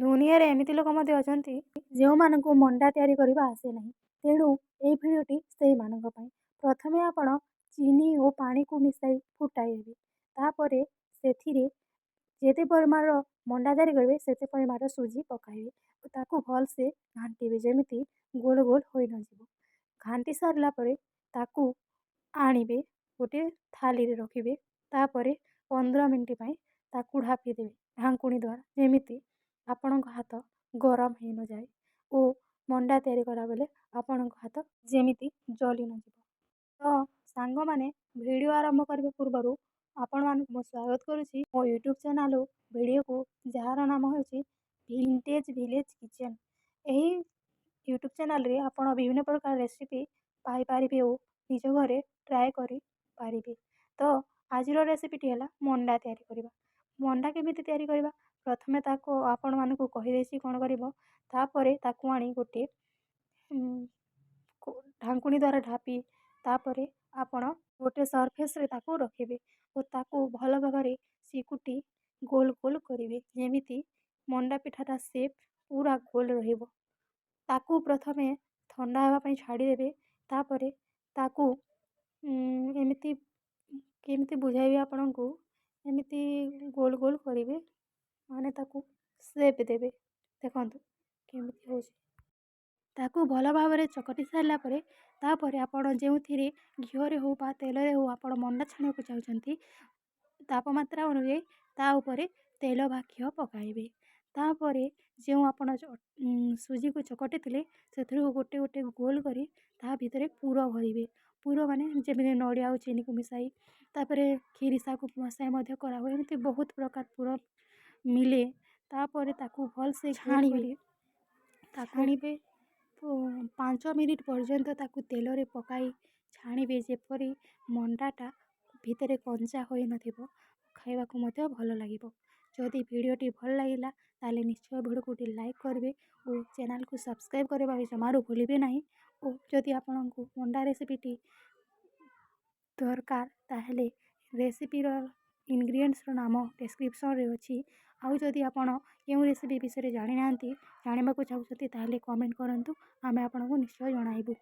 ଦୁନିଆରେ ଏମିତି ଲୋକ ମଧ୍ୟ ଅଛନ୍ତି ଯେଉଁମାନଙ୍କୁ ମଣ୍ଡା ତିଆରି କରିବା ଆସେ ନାହିଁ। ତେଣୁ ଏହି ଭିଡ଼ିଓଟି ସେଇମାନଙ୍କ ପାଇଁ। ପ୍ରଥମେ ଆପଣ ଚିନି ଓ ପାଣିକୁ ମିଶାଇ ଫୁଟାଇବେ। ତାପରେ ସେଥିରେ ଯେତେ ପରିମାଣର ମଣ୍ଡା ତିଆରି କରିବେ ସେତେ ପରିମାଣର ସୁଜି ପକାଇବେ ଓ ତାକୁ ଭଲସେ ଘାଣ୍ଟିବେ ଯେମିତି ଗୋଲ ଗୋଲ ହୋଇ ନଯିବ। ଘାଣ୍ଟି ସାରିଲା ପରେ ତାକୁ ଆଣିବେ ଗୋଟିଏ ଥାଳିରେ ରଖିବେ। ତାପରେ 15 ମିନିଟ୍ ପାଇଁ ତାକୁ ଢାଙ୍କିଦେବେ ଢାଙ୍କୁଣୀ ଦ୍ୱାରା, ଯେମିତି ଆପଣଙ୍କ ହାତ ଗରମ ହେଇନଯାଏ ଓ ମଣ୍ଡା ତିଆରି କଲାବେଳେ ଆପଣଙ୍କ ହାତ ଯେମିତି ଜଳି ନଯିବ। ତ ସାଙ୍ଗମାନେ, ଭିଡ଼ିଓ ଆରମ୍ଭ କରିବା ପୂର୍ବରୁ ଆପଣମାନଙ୍କୁ ମୁଁ ସ୍ୱାଗତ କରୁଛି ମୋ ୟୁଟ୍ୟୁବ୍ ଚ୍ୟାନେଲ୍ ଭିଡ଼ିଓକୁ, ଯାହାର ନାମ ହେଉଛି ଭିଣ୍ଟେଜ୍ ଭିଲେଜ୍ କିଚେନ୍। ଏହି ୟୁଟ୍ୟୁବ୍ ଚ୍ୟାନେଲ୍ରେ ଆପଣ ବିଭିନ୍ନ ପ୍ରକାର ରେସିପି ପାଇପାରିବେ ଓ ନିଜ ଘରେ ଟ୍ରାଏ କରିପାରିବେ। ତ ଆଜିର ରେସିପିଟି ହେଲା ମଣ୍ଡା ତିଆରି କରିବା। ମଣ୍ଡା କେମିତି ତିଆରି କରିବା, ପ୍ରଥମେ ତାକୁ ଆପଣମାନଙ୍କୁ କହିଦେଇଛି କ'ଣ କରିବ। ତାପରେ ତାକୁ ଆଣି ଗୋଟିଏ ଢାଙ୍କୁଣୀ ଦ୍ୱାରା ଢାପି ତାପରେ ଆପଣ ଗୋଟେ ସରଫେସ୍ରେ ତାକୁ ରଖିବେ ଓ ତାକୁ ଭଲ ଭାବରେ ଚିକୁଟି ଗୋଲ ଗୋଲ କରିବେ, ଯେମିତି ମଣ୍ଡା ପିଠାଟା ସେପ୍ ପୁରା ଗୋଲ ରହିବ। ତାକୁ ପ୍ରଥମେ ଥଣ୍ଡା ହେବା ପାଇଁ ଛାଡ଼ିଦେବେ। ତାପରେ ତାକୁ ଏମିତି କେମିତି ବୁଝାଇବି ଆପଣଙ୍କୁ, ଏମିତି ଗୋଲ ଗୋଲ କରିବେ, ମାନେ ତାକୁ ସେପ୍ ଦେବେ। ଦେଖନ୍ତୁ କେମିତି ହେଉଛି। ତାକୁ ଭଲ ଭାବରେ ଚକଟି ସାରିଲା ପରେ ତାପରେ ଆପଣ ଯେଉଁଥିରେ ଘିଅରେ ହେଉ ବା ତେଲରେ ହେଉ ଆପଣ ମଣ୍ଡା ଛାଣିବାକୁ ଚାହୁଁଛନ୍ତି, ତାପମାତ୍ରା ଅନୁଯାୟୀ ତା ଉପରେ ତେଲ ବା ଘିଅ ପକାଇବେ। ତାପରେ ଯେଉଁ ଆପଣ ସୁଜିକୁ ଚକଟିଥିଲେ ସେଥିରୁ ଗୋଟେ ଗୋଟେ ଗୋଲ କରି ତା ଭିତରେ ପୁର ଭରିବେ। ପୁର ମାନେ ଯେମିତି ନଡ଼ିଆ ଆଉ ଚିନିକୁ ମିଶାଇ, ତାପରେ କ୍ଷୀରିସାକୁ ମିଶାଇ ମଧ୍ୟ କରାହୁଏ। ଏମିତି ବହୁତ ପ୍ରକାର ପୁର ମିଳେ। ତାପରେ ତାକୁ ଭଲସେ ଛାଣିବେ। ଛାଣିବେ 5 ମିନିଟ୍ ପର୍ଯ୍ୟନ୍ତ ତାକୁ ତେଲରେ ପକାଇ ଛାଣିବେ, ଯେପରି ମଣ୍ଡାଟା ଭିତରେ କଞ୍ଚା ହୋଇନଥିବ, ଖାଇବାକୁ ମଧ୍ୟ ଭଲ ଲାଗିବ। ଯଦି ଭିଡ଼ିଓଟି ଭଲ ଲାଗିଲା ତାହେଲେ ନିଶ୍ଚୟ ଭିଡ଼ିଓକୁ ଗୋଟେ ଲାଇକ୍ କରିବେ ଓ ଚ୍ୟାନେଲ୍କୁ ସବସ୍କ୍ରାଇବ୍ କରିବା ପାଇଁ ଜମାରୁ ଭୁଲିବେ ନାହିଁ। ଓ ଯଦି ଆପଣଙ୍କୁ ମଣ୍ଡା ରେସିପିଟି ଦରକାର ତାହେଲେ ରେସିପିର ଇନଗ୍ରିଡ଼ିଏଣ୍ଟସ୍ର ନାମ ଡେସ୍କ୍ରିପ୍ସନ୍ରେ ଅଛି। ଆଉ ଯଦି ଆପଣ କେଉଁ ରେସିପି ବିଷୟରେ ଜାଣିନାହାନ୍ତି, ଜାଣିବାକୁ ଚାହୁଁଛନ୍ତି, ତାହେଲେ କମେଣ୍ଟ କରନ୍ତୁ, ଆମେ ଆପଣଙ୍କୁ ନିଶ୍ଚୟ ଜଣାଇବୁ।